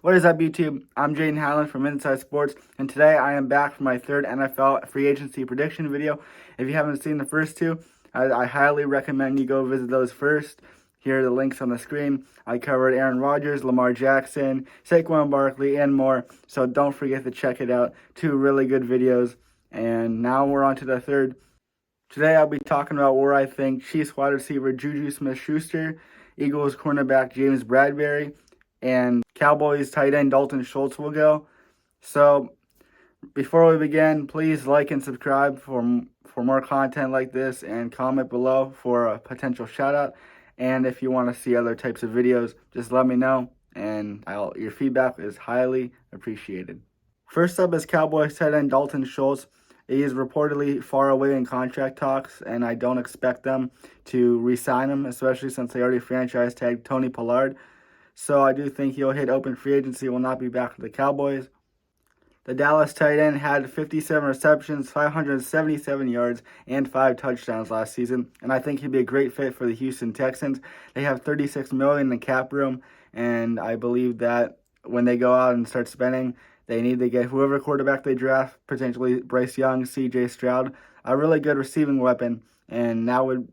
What is up, YouTube? I'm Jaden Howland from Inside Sports, and today I am back for my third NFL free agency prediction video. If you haven't seen the first two, I highly recommend you go visit those first. Here are the links on the screen. I covered Aaron Rodgers, Lamar Jackson, Saquon Barkley, and more, so don't forget to check it out. Two really good videos, and now we're on to the third. Today I'll be talking about where I think Chiefs wide receiver Juju Smith-Schuster, Eagles cornerback James Bradberry, and Cowboys tight end Dalton Schultz will go. So before we begin, please like and subscribe for more content like this, and comment below for a potential shout out. And if you want to see other types of videos, just let me know, and your feedback is highly appreciated. First up is Cowboys tight end Dalton Schultz. He is reportedly far away in contract talks, and I don't expect them to re-sign him, especially since they already franchise tagged Tony Pollard. So I do think he'll hit open free agency, will not be back to the Cowboys. The Dallas tight end had 57 receptions, 577 yards, and 5 touchdowns last season, and I think he'd be a great fit for the Houston Texans. They have $36 million in cap room, and I believe that when they go out and start spending, they need to get whoever quarterback they draft, potentially Bryce Young, C.J. Stroud, a really good receiving weapon, and that would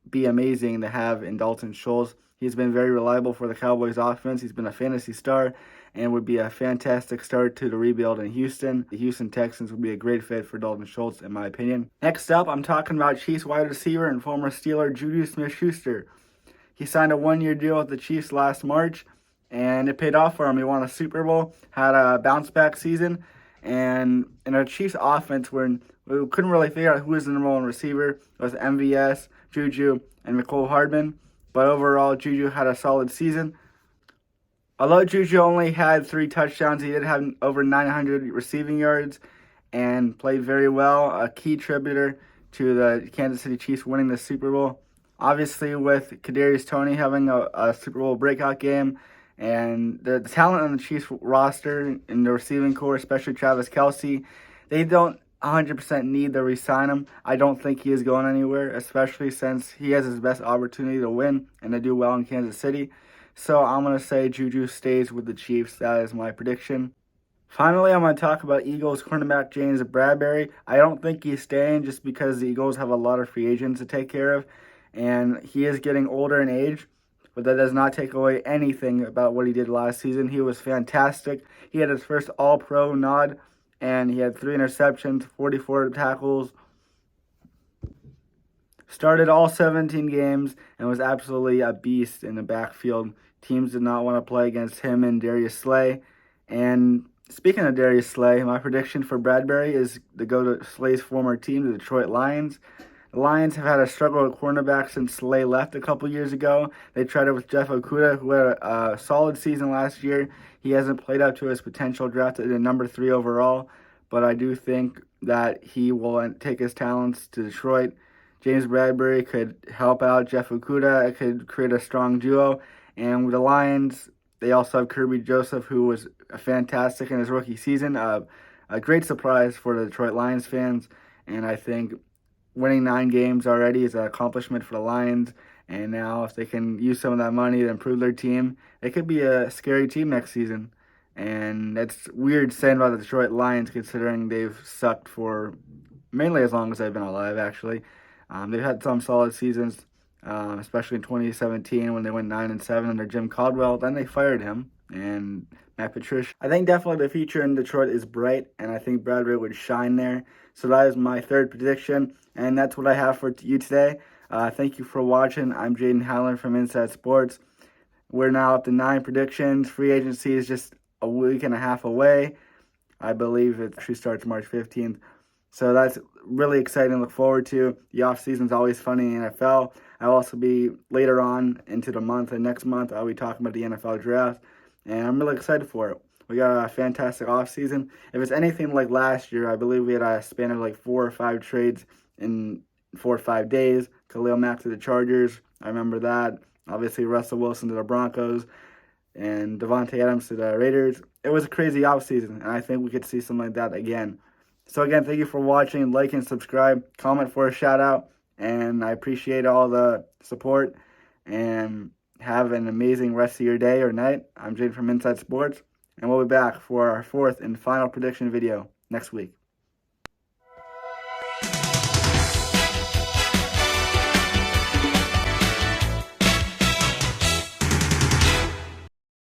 be amazing to have in Dalton Schultz. He's been very reliable for the Cowboys offense. He's been a fantasy star and would be a fantastic start to the rebuild in Houston. The Houston Texans would be a great fit for Dalton Schultz, in my opinion. Next up, I'm talking about Chiefs wide receiver and former Steeler Juju Smith-Schuster. He signed a one-year deal with the Chiefs last March, and it paid off for him. He won a Super Bowl, had a bounce-back season, and in our Chiefs offense, we couldn't really figure out who was the number one receiver. It was MVS, Juju, and Mecole Hardman. But overall, Juju had a solid season. Although Juju only had 3 touchdowns, he did have over 900 receiving yards and played very well. A key contributor to the Kansas City Chiefs winning the Super Bowl. Obviously, with Kadarius Toney having a Super Bowl breakout game, and the talent on the Chiefs roster in the receiving core, especially Travis Kelce, they don't 100% need to re-sign him. I don't think he is going anywhere, especially since he has his best opportunity to win and to do well in Kansas City. So I'm going to say Juju stays with the Chiefs. That is my prediction. Finally, I'm going to talk about Eagles cornerback James Bradberry. I don't think he's staying just because the Eagles have a lot of free agents to take care of, and he is getting older in age, but that does not take away anything about what he did last season. He was fantastic. He had his first All-Pro nod, and he had 3 interceptions, 44 tackles, started all 17 games, and was absolutely a beast in the backfield. Teams did not want to play against him and Darius Slay. And speaking of Darius Slay, my prediction for Bradberry is to go to Slay's former team, the Detroit Lions. The Lions have had a struggle at cornerback since Slay left a couple years ago. They tried it with Jeff Okudah, who had a solid season last year. He hasn't played up to his potential, drafted at number 3 overall, but I do think that he will take his talents to Detroit. James Bradberry could help out Jeff Okudah. It could create a strong duo. And with the Lions, they also have Kirby Joseph, who was fantastic in his rookie season. A great surprise for the Detroit Lions fans. And I think winning 9 games already is an accomplishment for the Lions. And now if they can use some of that money to improve their team, they could be a scary team next season. And it's weird saying about the Detroit Lions considering they've sucked for mainly as long as they've been alive, actually. They've had some solid seasons, especially in 2017 when they went 9-7 under Jim Caldwell. Then they fired him and Matt Patricia. I think definitely the future in Detroit is bright, and I think Bradbury would shine there. So that is my third prediction, and that's what I have for you today. Thank you for watching. I'm Jaden Howland from Inside Sports. We're now up to 9 predictions. Free agency is just a week and a half away. I believe it actually starts March 15th. So that's really exciting to look forward to. The offseason is always fun in the NFL. I'll also be later on into the month, and next month I'll be talking about the NFL draft, and I'm really excited for it. We got a fantastic offseason. If it's anything like last year, I believe we had a span of like 4 or 5 trades in 4 or 5 days. Khalil Mack to the Chargers, I remember that. Obviously Russell Wilson to the Broncos, and Devontae Adams to the Raiders. It was a crazy offseason, and I think we could see something like that again. So again, thank you for watching. Like and subscribe. Comment for a shout out. And I appreciate all the support. And have an amazing rest of your day or night. I'm Jade from Inside Sports. and we'll be back for our fourth and final prediction video next week.